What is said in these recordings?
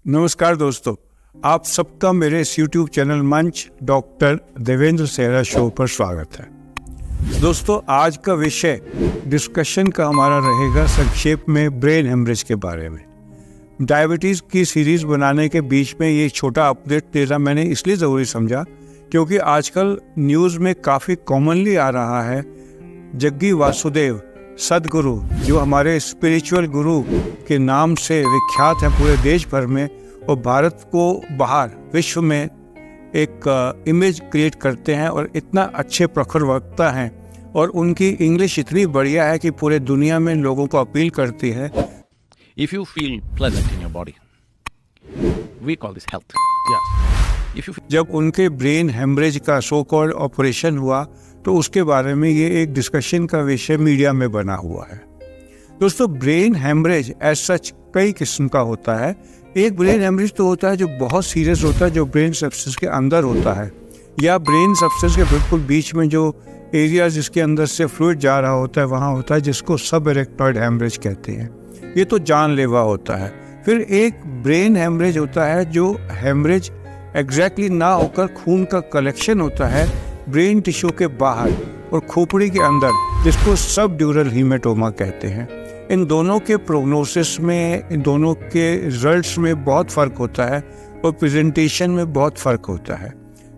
नमस्कार दोस्तों, आप सबका मेरे इस YouTube चैनल मंच डॉक्टर देवेंद्र सेहरा शो पर स्वागत है। दोस्तों, आज का विषय डिस्कशन का हमारा रहेगा संक्षेप में ब्रेन हेमरेज के बारे में। डायबिटीज़ की सीरीज़ बनाने के बीच में ये छोटा अपडेट देना मैंने इसलिए ज़रूरी समझा क्योंकि आजकल न्यूज़ में काफ़ी कॉमनली आ रहा है जग्गी वासुदेव सदगुरु, जो हमारे स्पिरिचुअल गुरु के नाम से विख्यात हैं पूरे देश भर में और भारत को बाहर विश्व में एक इमेज क्रिएट करते हैं और इतना अच्छे प्रखर वक्ता हैं और उनकी इंग्लिश इतनी बढ़िया है कि पूरे दुनिया में लोगों को अपील करती है। If you feel pleasant in your body, we call this health. Yes. जब उनके ब्रेन हेमरेज का सो कॉल्ड ऑपरेशन हुआ तो उसके बारे में ये एक डिस्कशन का विषय मीडिया में बना हुआ है। दोस्तों, ब्रेन हेमरेज एज सच कई किस्म का होता है। एक ब्रेन हेमरेज तो होता है जो बहुत सीरियस होता है, जो ब्रेन सब्सटेंस के अंदर होता है या ब्रेन सब्सटेंस के बिल्कुल बीच में जो एरिया जिसके अंदर से फ्लूइड जा रहा होता है वहाँ होता है, जिसको सब इरेक्टॉइड हेमरेज कहते हैं। ये तो जानलेवा होता है। फिर एक ब्रेन हेमरेज होता है जो हेमरेज एग्जैक्टली ना होकर खून का कलेक्शन होता है ब्रेन टिश्यू के बाहर और खोपड़ी के अंदर, जिसको सब ड्यूरल हीमेटोमा कहते हैं। इन दोनों के प्रोग्नोसिस में, इन दोनों के रिजल्ट्स में बहुत फ़र्क होता है और प्रेजेंटेशन में बहुत फ़र्क होता है।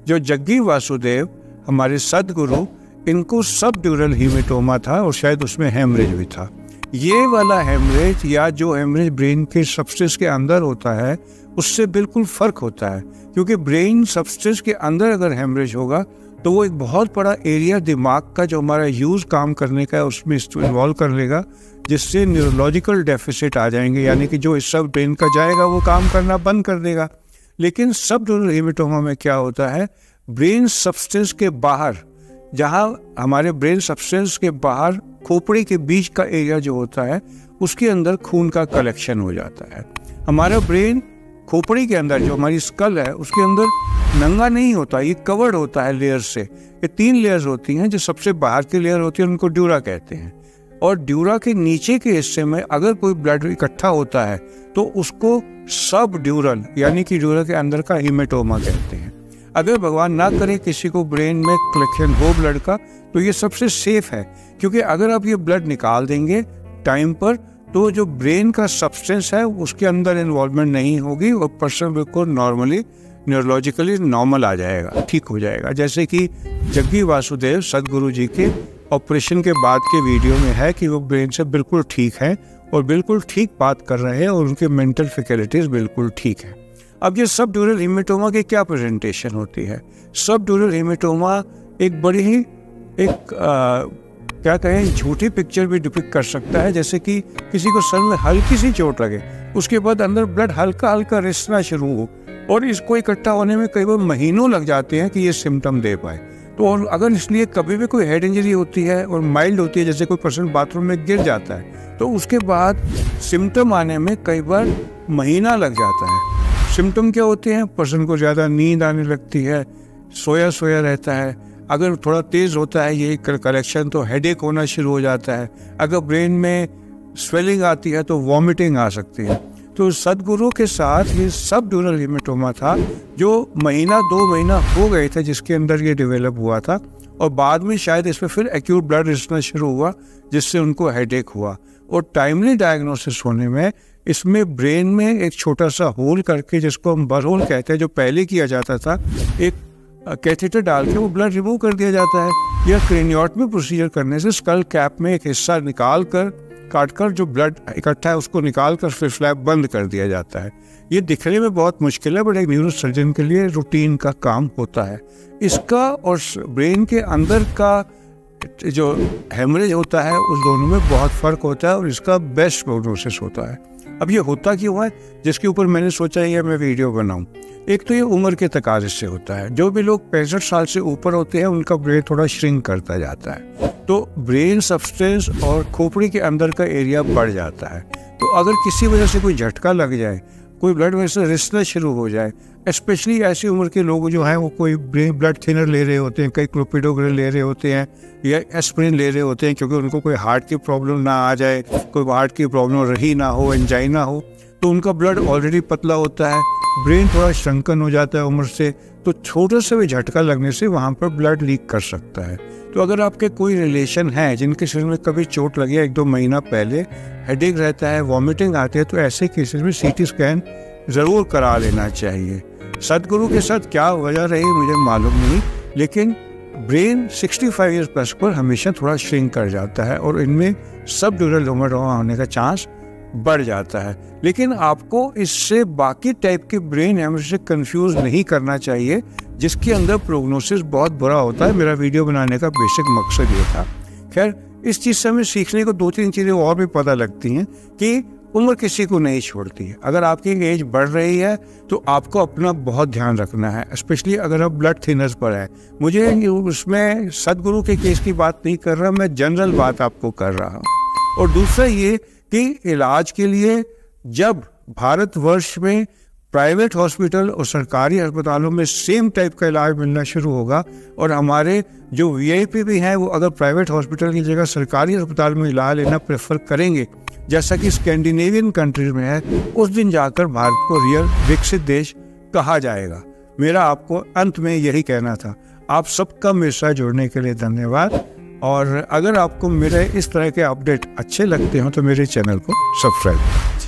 जो जग्गी वासुदेव हमारे सदगुरु, इनको सब ड्यूरल हीमेटोमा था और शायद उसमें हेमरेज भी था। ये वाला हेमरेज या जो हेमरेज ब्रेन के सब्सटेंस के अंदर होता है उससे बिल्कुल फ़र्क होता है, क्योंकि ब्रेन सब्सटेंस के अंदर अगर हेमरेज होगा तो वो एक बहुत बड़ा एरिया दिमाग का जो हमारा यूज़ काम करने का है उसमें इन्वॉल्व कर लेगा, जिससे न्यूरोलॉजिकल डेफिसिट आ जाएंगे, यानी कि जो इस सब ब्रेन का जाएगा वो काम करना बंद कर देगा। लेकिन सब ड्यूरल हीमेटोमा में क्या होता है, ब्रेन सब्सटेंस के बाहर, जहाँ हमारे ब्रेन सब्सटेंस के बाहर खोपड़ी के बीच का एरिया जो होता है उसके अंदर खून का कलेक्शन हो जाता है। हमारा ब्रेन खोपड़ी के अंदर जो हमारी स्कल है उसके अंदर नंगा नहीं होता, ये कवर्ड होता है लेयर से। ये 3 लेयर्स होती हैं। जो सबसे बाहर की लेयर होती है उनको ड्यूरा कहते हैं, और ड्यूरा के नीचे के हिस्से में अगर कोई ब्लड इकट्ठा होता है तो उसको सब ड्यूरल यानी कि ड्यूरा के अंदर का हीमेटोमा कहते हैं। अगर भगवान ना करे किसी को ब्रेन में कलेक्शन हो ब्लड का तो ये सबसे सेफ है, क्योंकि अगर आप ये ब्लड निकाल देंगे टाइम पर तो जो ब्रेन का सब्सटेंस है उसके अंदर इन्वॉल्वमेंट नहीं होगी और पर्सन बिल्कुल नॉर्मली न्यूरोलॉजिकली नॉर्मल आ जाएगा, ठीक हो जाएगा। जैसे कि जग्गी वासुदेव सदगुरु जी के ऑपरेशन के बाद के वीडियो में है कि वो ब्रेन से बिल्कुल ठीक है और बिल्कुल ठीक बात कर रहे हैं और उनके मेंटल फैकल्टीज बिल्कुल ठीक है। अब ये सब ड्यूरल हीमेटोमा की क्या प्रेजेंटेशन होती है? सब ड्यूरल हीमेटोमा एक बड़ी ही क्या कहें झूठी पिक्चर भी डिपिक्ट कर सकता है। जैसे कि किसी को सर में हल्की सी चोट लगे, उसके बाद अंदर ब्लड हल्का हल्का रिसना शुरू हो और इसको इकट्ठा होने में कई बार महीनों लग जाते हैं कि ये सिम्टम दे पाए। तो और अगर इसलिए कभी भी कोई हेड इंजरी होती है और माइल्ड होती है, जैसे कोई पर्सन बाथरूम में गिर जाता है, तो उसके बाद सिम्टम आने में कई बार महीना लग जाता है। सिम्टम क्या होते हैं? पर्सन को ज़्यादा नींद आने लगती है, सोया सोया रहता है। अगर थोड़ा तेज़ होता है ये कलेक्शन तो हेडेक होना शुरू हो जाता है। अगर ब्रेन में स्वेलिंग आती है तो वॉमिटिंग आ सकती है। तो सदगुरु के साथ ये सब ड्यूरल हीमेटोमा था जो महीना 2 महीना हो गए थे जिसके अंदर ये डेवलप हुआ था, और बाद में शायद इसमें फिर एक्यूट ब्लड रिसना शुरू हुआ जिससे उनको हेडेक हुआ। और टाइमली डायग्नोसिस होने में इसमें ब्रेन में एक छोटा सा होल करके, जिसको हम बरहोल कहते हैं, जो पहले किया जाता था, एक कैथेटर डाल के वो ब्लड रिमूव कर दिया जाता है। या क्रेनियोटमी प्रोसीजर करने से स्कल कैप में एक हिस्सा निकाल कर, काट कर जो ब्लड इकट्ठा है उसको निकाल कर फिर फ्लैप बंद कर दिया जाता है। ये दिखने में बहुत मुश्किल है, बट एक न्यूरो सर्जन के लिए रूटीन का काम होता है। इसका और ब्रेन के अंदर का जो हेमरेज होता है उस दोनों में बहुत फ़र्क होता है और इसका बेस्ट प्रोग्नोसिस होता है। अब ये होता क्यों है, जिसके ऊपर मैंने सोचा है मैं वीडियो बनाऊं। एक तो ये उम्र के तकाजे से होता है। जो भी लोग 65 साल से ऊपर होते हैं उनका ब्रेन थोड़ा श्रिंक करता जाता है, तो ब्रेन सब्सटेंस और खोपड़ी के अंदर का एरिया बढ़ जाता है। तो अगर किसी वजह से कोई झटका लग जाए, कोई ब्लड वैसे रिसना शुरू हो जाए, स्पेशली ऐसी उम्र के लोग जो हैं वो कोई ब्लड थिनर ले रहे होते हैं, कई क्लोपिडोग्रेल ले रहे होते हैं या एस्पिरिन ले रहे होते हैं, क्योंकि उनको कोई हार्ट की प्रॉब्लम ना आ जाए, कोई हार्ट की प्रॉब्लम रही ना हो, एंजाइना हो, तो उनका ब्लड ऑलरेडी पतला होता है, ब्रेन थोड़ा श्रंकन हो जाता है उम्र से, तो छोटे से भी झटका लगने से वहाँ पर ब्लड लीक कर सकता है। तो अगर आपके कोई रिलेशन है जिनके शरीर में कभी चोट लगी है 1-2 महीना पहले, हेडेक रहता है, वॉमिटिंग आती है, तो ऐसे केसेस में सीटी स्कैन ज़रूर करा लेना चाहिए। सदगुरु के साथ क्या वजह रही मुझे मालूम नहीं, लेकिन ब्रेन 65 ईयर्स प्लस पर हमेशा थोड़ा श्रिंक कर जाता है और इनमें सब ड्यूरल होमोड्रोमा होने का चांस बढ़ जाता है। लेकिन आपको इससे बाकी टाइप के ब्रेन हेमरेज से कंफ्यूज नहीं करना चाहिए, जिसके अंदर प्रोग्नोसिस बहुत बुरा होता है। मेरा वीडियो बनाने का बेसिक मकसद ये था। खैर, इस चीज़ से हमें सीखने को 2-3 चीज़ें और भी पता लगती हैं कि उम्र किसी को नहीं छोड़ती है। अगर आपकी एज बढ़ रही है तो आपको अपना बहुत ध्यान रखना है, स्पेशली अगर आप ब्लड थिनर्स पर है। मुझे उसमें सदगुरु के केस की बात नहीं कर रहा, मैं जनरल बात आपको कर रहा हूँ। और दूसरा ये कि इलाज के लिए जब भारतवर्ष में प्राइवेट हॉस्पिटल और सरकारी अस्पतालों में सेम टाइप का इलाज मिलना शुरू होगा और हमारे जो वीआईपी भी हैं वो अगर प्राइवेट हॉस्पिटल की जगह सरकारी अस्पताल में इलाज लेना प्रेफर करेंगे, जैसा कि स्कैंडिनेवियन कंट्रीज में है, उस दिन जाकर भारत को रियल विकसित देश कहा जाएगा। मेरा आपको अंत में यही कहना था। आप सबका मेरे साथ जुड़ने के लिए धन्यवाद। और अगर आपको मेरे इस तरह के अपडेट अच्छे लगते हो तो मेरे चैनल को सब्सक्राइब करें।